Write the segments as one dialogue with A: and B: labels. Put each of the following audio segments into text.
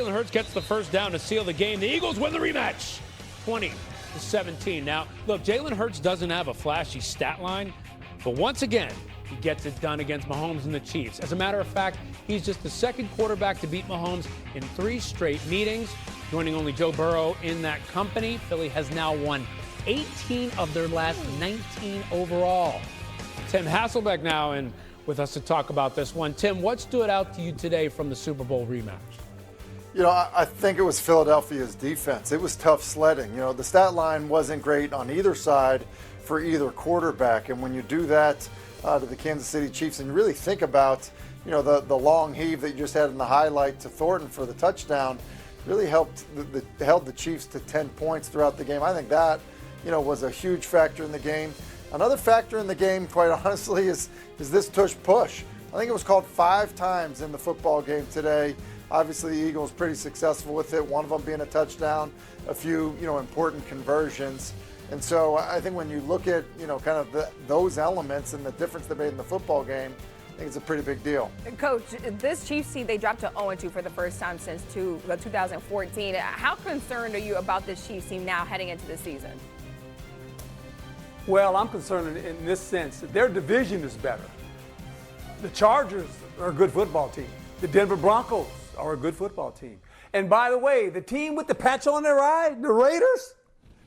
A: Jalen Hurts gets the first down to seal the game. The Eagles win the rematch, 20-17. Now, look, Jalen Hurts doesn't have a flashy stat line, but once again, he gets it done against Mahomes and the Chiefs. As a matter of fact, he's just the second quarterback to beat Mahomes in 3 straight meetings, joining only Joe Burrow in that company. Philly has now won 18 of their last 19 overall. Tim Hasselbeck now in with us to talk about this one. Tim, what stood out to you today from the Super Bowl rematch?
B: You know, I think it was Philadelphia's defense. It was tough sledding. You know, the stat line wasn't great on either side for either quarterback. And when you do that to the Kansas City Chiefs and you really think about, you know, the long heave that you just had in the highlight to Thornton for the touchdown, really held the Chiefs to 10 points throughout the game. I think that, you know, was a huge factor in the game. Another factor in the game, quite honestly, is this tush push. I think it was called 5 times in the football game today. Obviously, the Eagles pretty successful with it, one of them being a touchdown, a few, you know, important conversions. And so I think when you look at, you know, kind of those elements and the difference they made in the football game, I think it's a pretty big deal.
C: Coach, this Chiefs team, they dropped to 0-2 for the first time since 2014. How concerned are you about this Chiefs team now heading into the season?
D: Well, I'm concerned in this sense that their division is better. The Chargers are a good football team. The Denver Broncos are a good football team. And by the way, the team with the patch on their eye, the Raiders,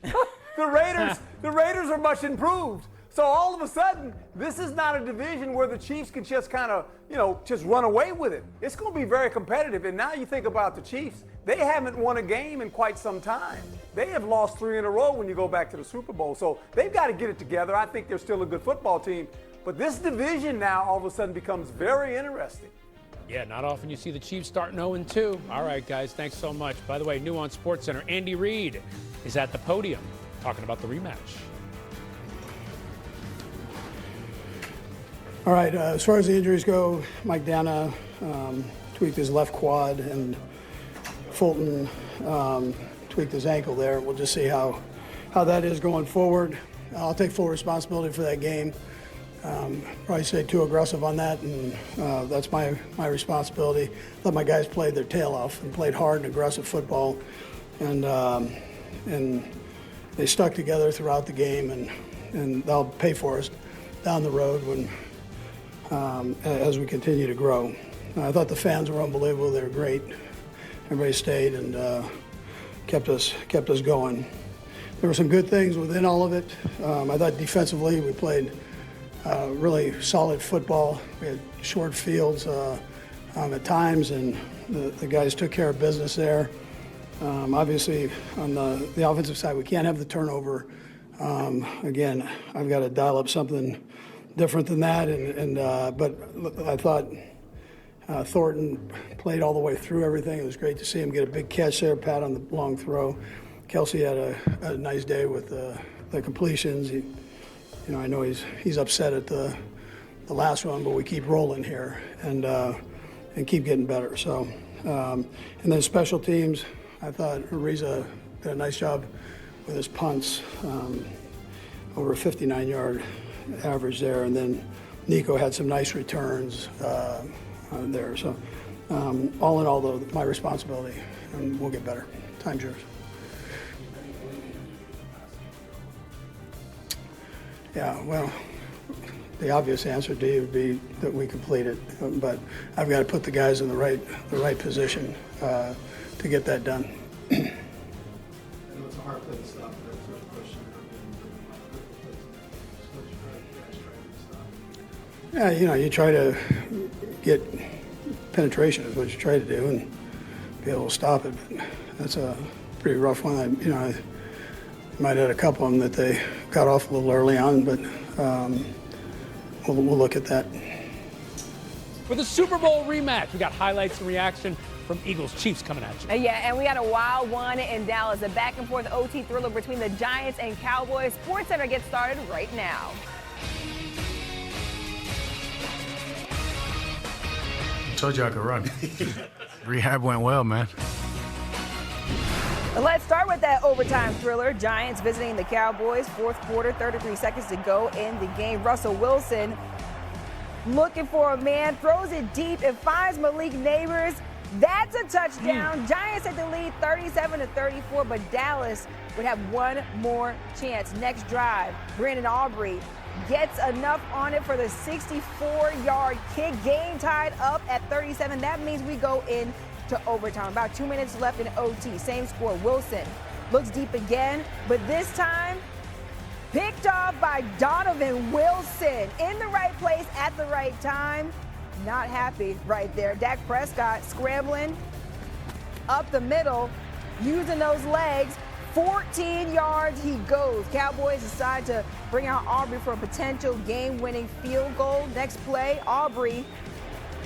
D: the Raiders are much improved. So all of a sudden, this is not a division where the Chiefs can just kind of, you know, just run away with it. It's going to be very competitive. And now you think about the Chiefs, they haven't won a game in quite some time. They have lost 3 in a row when you go back to the Super Bowl. So they've got to get it together. I think they're still a good football team. But this division now all of a sudden becomes very interesting.
A: Yeah, not often you see the Chiefs starting 0-2. All right, guys, thanks so much. By the way, new on SportsCenter, Andy Reid is at the podium talking about the rematch.
E: All right, as far as the injuries go, Mike Dana tweaked his left quad, and Fulton tweaked his ankle there. We'll just see how that is going forward. I'll take full responsibility for that game. Probably say too aggressive on that, and that's my responsibility. Let my guys play their tail off and played hard and aggressive football, and they stuck together throughout the game, and they'll pay for us down the road when as we continue to grow. I thought the fans were unbelievable. They were great. Everybody stayed and kept us going. There were some good things within all of it. I thought defensively we played really solid football. We had short fields at times, and the guys took care of business there. Obviously, on the offensive side, we can't have the turnover. Again, I've got to dial up something different than that. But I thought Thornton played all the way through everything. It was great to see him get a big catch there, pat on the long throw. Kelsey had a nice day with the completions. I know he's upset at the last one, but we keep rolling here and keep getting better. So, and then special teams, I thought Ariza did a nice job with his punts, over a 59-yard average there, and then Nico had some nice returns there. So, all in all, though, my responsibility, and we'll get better. Time's yours. Yeah, well, the obvious answer to you would be that we complete it, but I've got to put the guys in the right position to get that done.
F: I know it's a hard play to stop, but that's a question.
E: Yeah, you try to get penetration is what you try to do and be able to stop it. But that's a pretty rough one. I might have had a couple of them that they got off a little early on, but we'll look at that.
A: For the Super Bowl rematch, we got highlights and reaction from Eagles Chiefs coming at you.
C: Yeah, and we had a wild one in Dallas, a back-and-forth OT thriller between the Giants and Cowboys. SportsCenter gets started right now.
G: I told you I could run. Rehab went well, man.
C: Let's start with that overtime thriller. Giants visiting the Cowboys. Fourth quarter, 33 seconds to go in the game. Russell Wilson looking for a man, throws it deep and finds Malik Neighbors. That's a touchdown. Giants had the lead 37-34, but Dallas would have one more chance. Next drive, Brandon Aubrey gets enough on it for the 64-yard kick. Game tied up at 37. That means we go into overtime. About 2 minutes left in OT. Same score. Wilson looks deep again, but this time picked off by Donovan Wilson. In the right place at the right time. Not happy right there. Dak Prescott scrambling up the middle, using those legs. 14 yards he goes. Cowboys decide to bring out Aubrey for a potential game-winning field goal. Next play, Aubrey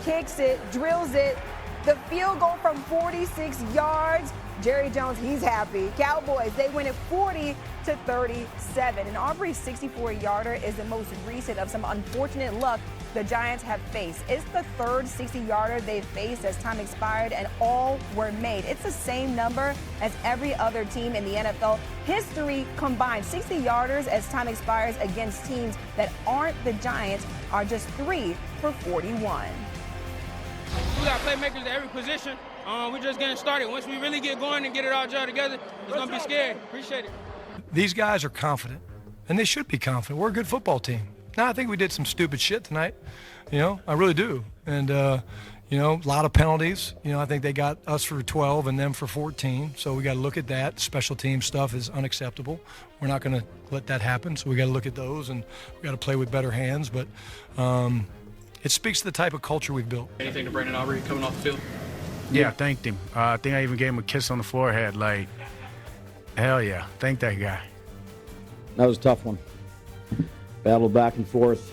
C: kicks it, drills it. The field goal from 46 yards. Jerry Jones, he's happy. Cowboys, they win it 40-37. And Aubrey's 64-yarder is the most recent of some unfortunate luck the Giants have faced. It's the third 60-yarder they've faced as time expired, and all were made. It's the same number as every other team in the NFL history combined. 60-yarders as time expires against teams that aren't the Giants are just 3 for 41.
H: We got playmakers at every position. We're just getting started. Once we really get going and get it all gelled together, it's going to be scary. Appreciate it.
I: These guys are confident, and they should be confident. We're a good football team. Now, I think we did some stupid shit tonight. I really do. And, a lot of penalties. I think they got us for 12 and them for 14. So we got to look at that. Special team stuff is unacceptable. We're not going to let that happen. So we got to look at those, and we got to play with better hands. But it speaks to the type of culture we've built.
J: Anything to Brandon Aubrey coming off the field?
G: Yeah, thanked him. I think I even gave him a kiss on the forehead. Like, hell yeah, thank that guy.
K: That was a tough one. Battled back and forth.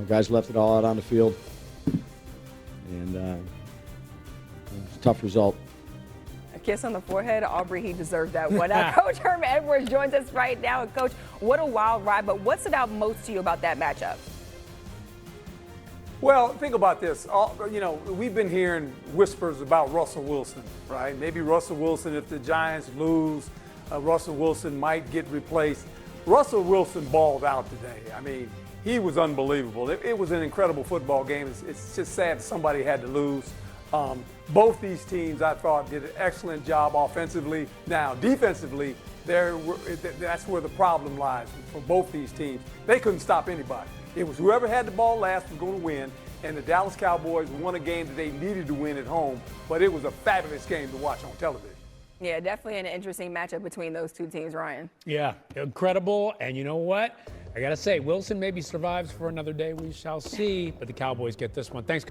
K: Guys left it all out on the field. And it was a tough result.
C: A kiss on the forehead, Aubrey, he deserved that one. Coach Herm Edwards joins us right now. And Coach, what a wild ride, but what stood out most to you about that matchup?
D: Well, think about this. We've been hearing whispers about Russell Wilson, right? Maybe Russell Wilson, if the Giants lose, Russell Wilson might get replaced. Russell Wilson balled out today. I mean, he was unbelievable. It was an incredible football game. It's just sad somebody had to lose. Both these teams, I thought, did an excellent job offensively. Now, defensively, that's where the problem lies for both these teams. They couldn't stop anybody. It was whoever had the ball last was going to win, and the Dallas Cowboys won a game that they needed to win at home, but it was a fabulous game to watch on television.
C: Yeah, definitely an interesting matchup between those two teams, Ryan.
A: Yeah, incredible. And you know what? I got to say, Wilson maybe survives for another day. We shall see. But the Cowboys get this one. Thanks.